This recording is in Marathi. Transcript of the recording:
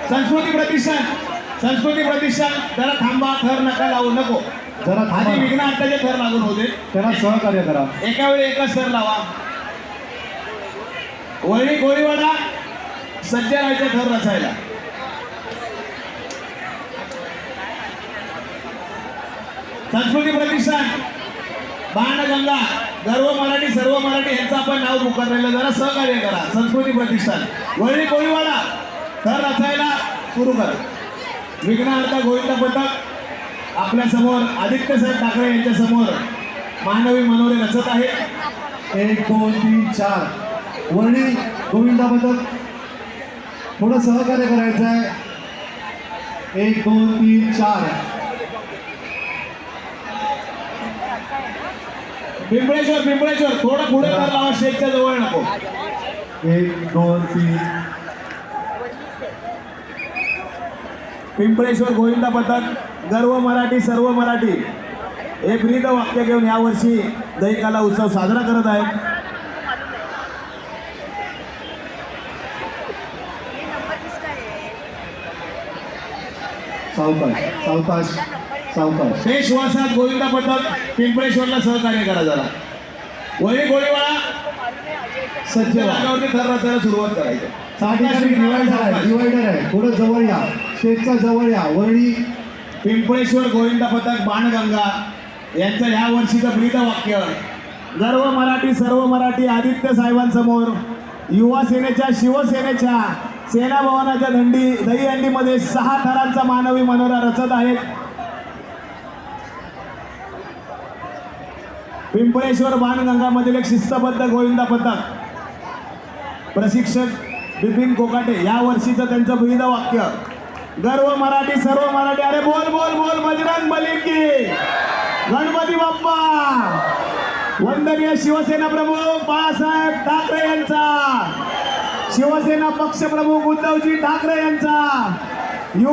संस्कृती प्रतिष्ठान जरा थांबा, थर नका लावू, नको जरा थांबा. आधी विघ्नहर्त्याचे थर लागून होते, त्यांना सहकार्य करा. एका वेळी एकच थर लावा. वळणी कोळीवाडा सज्ज राहायचे थर रचायला. संस्कृती प्रतिष्ठान बाणगंगा गर्व मराठी सर्व मराठी यांचं आपण नाव पुकारलेलं, जरा सहकार्य करा. संस्कृती प्रतिष्ठान वळणी कोळीवाडा थर रचायला सुरू करा. विघ्नहर्ता गोविंद पथक आपल्या समोर आदित्य साहेब ठाकरे यांच्या समोर मानवी मनोरे रचत आहेत. 1 2 3 4 वळणी गोविंदा पथक थोडं सहकार्य करायचं आहे. 1 2 3 4 पिंपळेश्वर थोडं पुढे तर लावा, शेतच्या जवळ नको. 1 2 3 पिंपळेश्वर गोविंदा पथक गर्व मराठी सर्व मराठी हे ब्रीद वाक्य घेऊन यावर्षी दहीकाला उत्सव साजरा करत आहेत. सावकाश हे श्वासात गोविंदा पथक पिंपळेश्वरला सहकार्य करा जरा. वळी गोळीवाळा सज्ज व्हा. रागावरती थर रचायला सुरुवात करायची. त्या ठिकाणी डिवायडर आहे थोडं जवळ या, स्टेजच्या जवळ या. वळणी पिंपळेश्वर गोविंदा पथक बाणगंगा यांचं ह्या वर्षीचं ब्रीद वाक्य गर्व मराठी सर्व मराठी आदित्य साहेबांसमोर युवा सेनेच्या शिवसेनेच्या सेना भवनाच्या दहीहंडीमध्ये 6 थरांचा मानवी मनोरा रचत आहेत. पिंपळेश्वर बाणगंगामधील एक शिस्तबद्ध गोविंदा पथक प्रशिक्षक बिपिन कोकाटे या वर्षीचं त्यांचं ब्रीद वाक्य गर्व मराठी सर्व मराठी. अरे बोल बोल बोल बजरंग बली की गणपती बाप्पा. वंदनीय शिवसेना प्रमुख बाळासाहेब ठाकरे यांचा, शिवसेना पक्षप्रमुख उद्धवजी ठाकरे यांचा